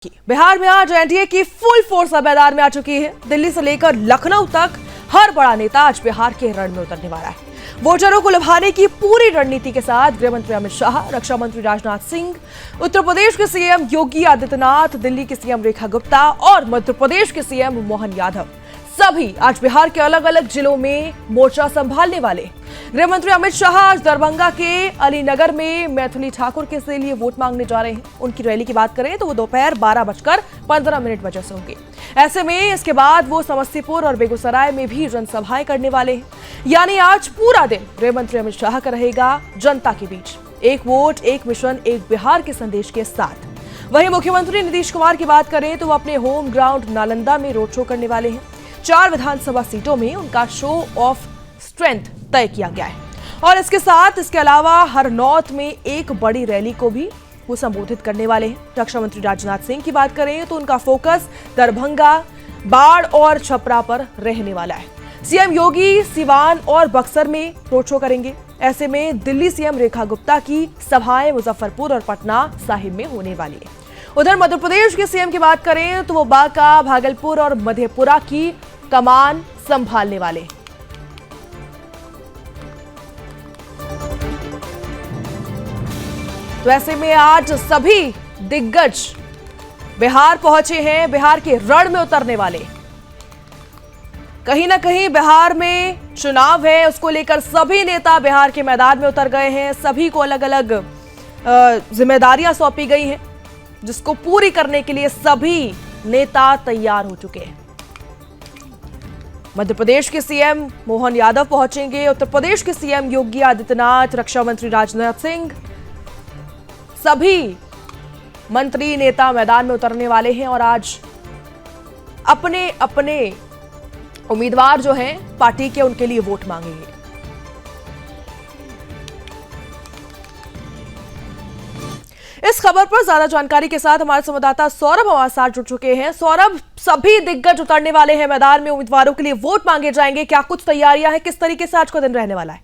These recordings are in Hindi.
बिहार में आज एनडीए की फुल फोर्स अब मैदान में आ चुकी है। दिल्ली से लेकर लखनऊ तक हर बड़ा नेता आज बिहार के रण में उतरने वाला है। वोटरों को लुभाने की पूरी रणनीति के साथ गृह मंत्री अमित शाह, रक्षा मंत्री राजनाथ सिंह, उत्तर प्रदेश के सीएम योगी आदित्यनाथ, दिल्ली की सीएम रेखा गुप्ता और मध्य प्रदेश के सीएम मोहन यादव सभी आज बिहार के अलग अलग जिलों में मोर्चा संभालने वाले। गृह मंत्री अमित शाह आज दरभंगा के अलीनगर में मैथिली ठाकुर के लिए वोट मांगने जा रहे हैं। उनकी रैली की बात करें तो वो दोपहर 12:15 बजे से होगी। ऐसे में इसके बाद वो समस्तीपुर और बेगूसराय में भी जनसभाएं करने वाले हैं। यानी आज पूरा दिन गृह मंत्री अमित शाह का रहेगा जनता के बीच, एक वोट एक मिशन एक बिहार के संदेश के साथ। वहीं मुख्यमंत्री नीतीश कुमार की बात करें तो वो अपने होम ग्राउंड नालंदा में रोड शो करने वाले हैं। 4 विधानसभा सीटों में उनका शो ऑफ स्ट्रेंथ तय किया गया है और इसके अलावा हर नॉर्थ में एक बड़ी रैली को भी वो संबोधित करने वाले हैं। रक्षा मंत्री राजनाथ सिंह की बात करें तो उनका फोकस दरभंगा, बाढ़ और छपरा पर रहने वाला है। सीएम योगी सिवान और बक्सर में रोड शो करेंगे। ऐसे में दिल्ली सीएम रेखा गुप्ता की सभाएं मुजफ्फरपुर और पटना साहिब में होने वाली है। उधर मध्य प्रदेश के सीएम की बात करें तो वो बांका, भागलपुर और मधेपुरा की कमान संभालने वाले। तो ऐसे में आज सभी दिग्गज बिहार पहुंचे हैं, बिहार के रण में उतरने वाले। कहीं ना कहीं बिहार में चुनाव है, उसको लेकर सभी नेता बिहार के मैदान में उतर गए हैं। सभी को अलग अलग जिम्मेदारियां सौंपी गई हैं, जिसको पूरी करने के लिए सभी नेता तैयार हो चुके हैं। मध्य प्रदेश के सीएम मोहन यादव पहुंचेंगे, उत्तर प्रदेश के सीएम योगी आदित्यनाथ, रक्षा मंत्री राजनाथ सिंह, सभी मंत्री नेता मैदान में उतरने वाले हैं और आज अपने अपने उम्मीदवार जो हैं पार्टी के, उनके लिए वोट मांगेंगे। इस खबर पर ज्यादा जानकारी के साथ हमारे संवाददाता सौरभ हमारे साथ जुड़ चुके हैं। सौरभ, सभी दिग्गज उतरने वाले हैं मैदान में, उम्मीदवारों के लिए वोट मांगे जाएंगे, क्या कुछ तैयारियां हैं, किस तरीके से आज का दिन रहने वाला है?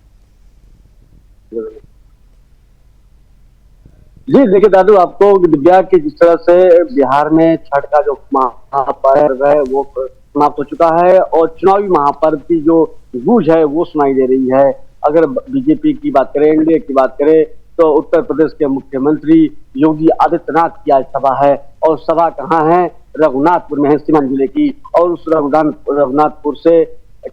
जी देखिए दादू, आपको दिव्या की जिस तरह से बिहार में छठ का जो महापर्व है वो समाप्त हो चुका है और चुनावी महापर्व की जो गूंज है वो सुनाई दे रही है। अगर बीजेपी की बात करें, एनडीए की बात करें तो उत्तर प्रदेश के मुख्यमंत्री योगी आदित्यनाथ की आज सभा है और सभा कहाँ है? रघुनाथपुर में है, सीवान जिले की। और उस रघुनाथपुर से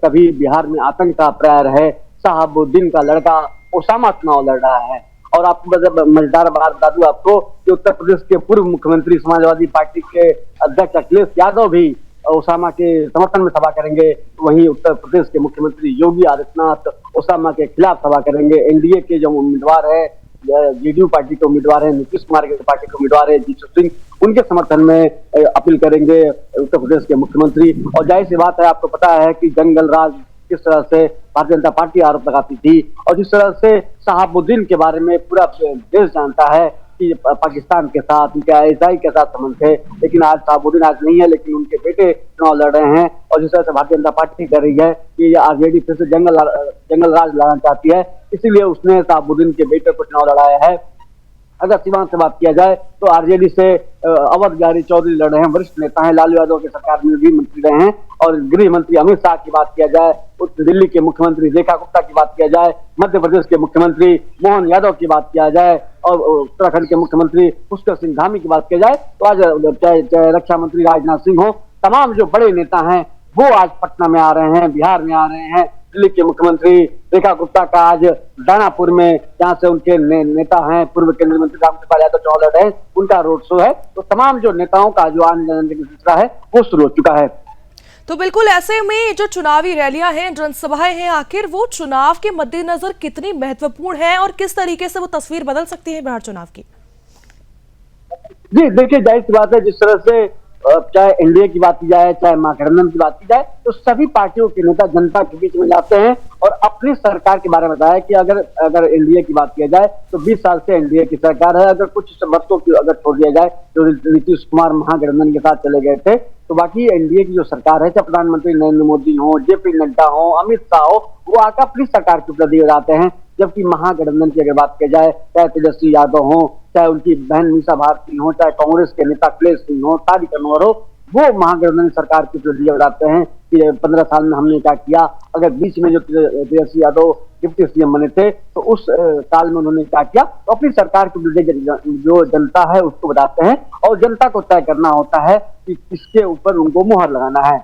कभी बिहार में आतंक का प्रयार है, शहाबुद्दीन का लड़का ओसामा चुनाव लड़ रहा है। और आपको मजेदार बात दादू आपको कि उत्तर प्रदेश के पूर्व मुख्यमंत्री समाजवादी पार्टी के अध्यक्ष अखिलेश यादव भी ओसामा के समर्थन में सभा करेंगे। वहीं उत्तर प्रदेश के मुख्यमंत्री योगी आदित्यनाथ ओसामा के खिलाफ सभा करेंगे। एनडीए के जो उम्मीदवार है, जेडीयू पार्टी के उम्मीदवार है, नीतीश कुमार के पार्टी के उम्मीदवार है जीतू सिंह, उनके समर्थन में अपील करेंगे उत्तर प्रदेश के मुख्यमंत्री। और जाहिर सी बात है, आपको पता है कि जंगल राज किस तरह से भारतीय जनता पार्टी आरोप लगाती थी और जिस तरह से शहाबुद्दीन के बारे में पूरा देश जानता है कि पाकिस्तान के साथ, उनके आईएसआई के साथ संबंध थे। लेकिन आज शहाबुद्दीन आज नहीं है, लेकिन उनके बेटे चुनाव लड़ रहे हैं और जिस तरह से भारतीय जनता पार्टी कर रही है कि आरजेडी फिर से जंगल राज लड़ना चाहती है, इसीलिए उसने शहाबुद्दीन के बेटे को चुनाव लड़ाया है। अगर सीवान से बात किया जाए तो आरजेडी से अवध बिहारी चौधरी लड़ रहे हैं, वरिष्ठ नेता हैं, लालू यादव की सरकार में भी मंत्री रहे हैं। और गृह मंत्री अमित शाह की बात किया जाए, दिल्ली के मुख्यमंत्री रेखा गुप्ता की बात किया जाए, मध्य प्रदेश के मुख्यमंत्री मोहन यादव की बात किया जाए और उत्तराखंड के मुख्यमंत्री पुष्कर सिंह धामी की बात किया जाए तो आज चाहे रक्षा मंत्री राजनाथ सिंह हो, तमाम जो बड़े नेता हैं वो आज पटना में आ रहे हैं, बिहार में आ रहे हैं। दिल्ली के मुख्यमंत्री रेखा गुप्ता का आज दानापुर में, जहां से उनके नेता हैं पूर्व केंद्रीय मंत्री रामकृपाल यादव चुनाव लड़ रहे हैं, उनका रोड शो है। तो तमाम जो नेताओं का जो आने जाने का सिलसिला है वो शुरू हो चुका है। तो बिल्कुल ऐसे में जो चुनावी रैलियां हैं, जनसभाएं हैं, आखिर वो चुनाव के मद्देनजर कितनी महत्वपूर्ण है और किस तरीके से वो तस्वीर बदल सकती है बिहार चुनाव की? जी देखिए, जाहिर सी बात है, जिस तरह से चाहे एनडीए की बात की जाए, चाहे महागठबंधन की बात की जाए, तो सभी पार्टियों के नेता जनता के बीच में जाते हैं और अपनी सरकार के बारे में बताया कि अगर एनडीए की बात किया जाए तो 20 साल से एनडीए की सरकार है। अगर कुछ वर्षों की अगर छोड़ दिया जाए तो नीतीश कुमार महागठबंधन के साथ चले गए थे, तो बाकी एनडीए की जो सरकार है, चाहे प्रधानमंत्री नरेंद्र मोदी हो, जेपी नड्डा हो, अमित शाह हो, वो आकर अपनी सरकार की उपलब्धि बताते हैं। जबकि महागठबंधन की अगर बात की जाए, चाहे तेजस्वी यादव हो, चाहे उनकी बहन मीसा भारती हो, चाहे कांग्रेस के नेता अखिलेश सिंह हो, तारिक अनवर हो, वो महागठबंधन सरकार की उपलब्धि बताते हैं कि 15 साल में हमने क्या किया। अगर बीच में जो तेजस्वी यादव डिप्टी सीएम बने थे तो उस काल में उन्होंने क्या किया, तो अपनी सरकार की उपलब्धि जो जनता है उसको बताते हैं और जनता को तय करना होता है कि किसके ऊपर उनको मुहर लगाना है।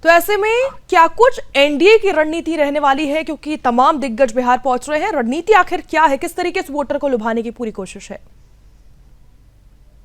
तो ऐसे में क्या कुछ एनडीए की रणनीति रहने वाली है, क्योंकि तमाम दिग्गज बिहार पहुंच रहे हैं? रणनीति आखिर क्या है, किस तरीके से वोटर को लुभाने की पूरी कोशिश है?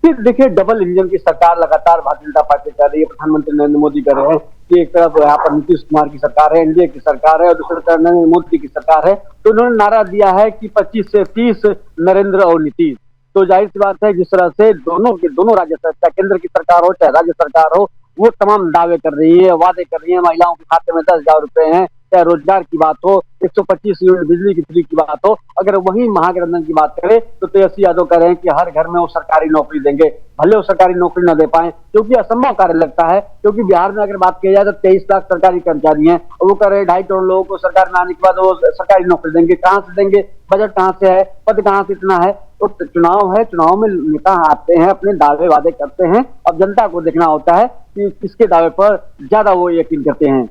देखिए, डबल इंजन की सरकार लगातार भारतीय जनता पार्टी कर रही है, प्रधानमंत्री नरेंद्र मोदी कर रहे हैं कि एक तरफ यहाँ पर नीतीश कुमार की सरकार है, एनडीए की सरकार है, और दूसरी तरफ नरेंद्र मोदी की सरकार है। तो उन्होंने नारा दिया है कि 25 से 30 नरेंद्र और नीतीश। तो जाहिर सी बात है, जिस तरह से दोनों राज्य सरकार, केंद्र की सरकार हो चाहे राज्य सरकार हो, वो तमाम दावे कर रही है, वादे कर रही है। महिलाओं के खाते में 10,000 रुपए हैं, चाहे रोजगार की बात हो, 125 यूनिट बिजली की फ्री की बात हो। अगर वही महागठबंधन की बात करें तो तेजस्वी यादव कह रहे हैं कि हर घर में वो सरकारी नौकरी देंगे, भले वो सरकारी नौकरी न दे पाए, क्योंकि असंभव कार्य लगता है। क्योंकि बिहार में अगर बात की जाए तो 23 लाख सरकारी कर्मचारी हैं और वो कह रहे हैं 2.5 करोड़ लोगों को सरकार में आने के बाद वो सरकारी नौकरी देंगे। कहाँ से देंगे? बजट कहाँ से है? पद कहाँ से इतना है? तो चुनाव है, चुनाव में नेता आते हैं, अपने दावे वादे करते हैं। अब जनता को देखना होता है कि किसके दावे पर ज्यादा वो यकीन करते हैं।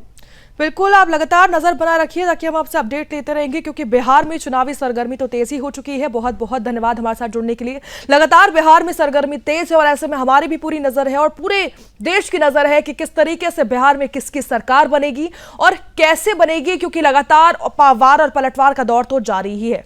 बिल्कुल, आप लगातार नजर बना रखिए ताकि हम आपसे अपडेट लेते रहेंगे, क्योंकि बिहार में चुनावी सरगर्मी तो तेज ही हो चुकी है। बहुत बहुत धन्यवाद हमारे साथ जुड़ने के लिए। लगातार बिहार में सरगर्मी तेज है और ऐसे में हमारी भी पूरी नजर है और पूरे देश की नजर है कि किस तरीके से बिहार में किसकी सरकार बनेगी और कैसे बनेगी, क्योंकि लगातार वार और पलटवार का दौर तो जारी ही है।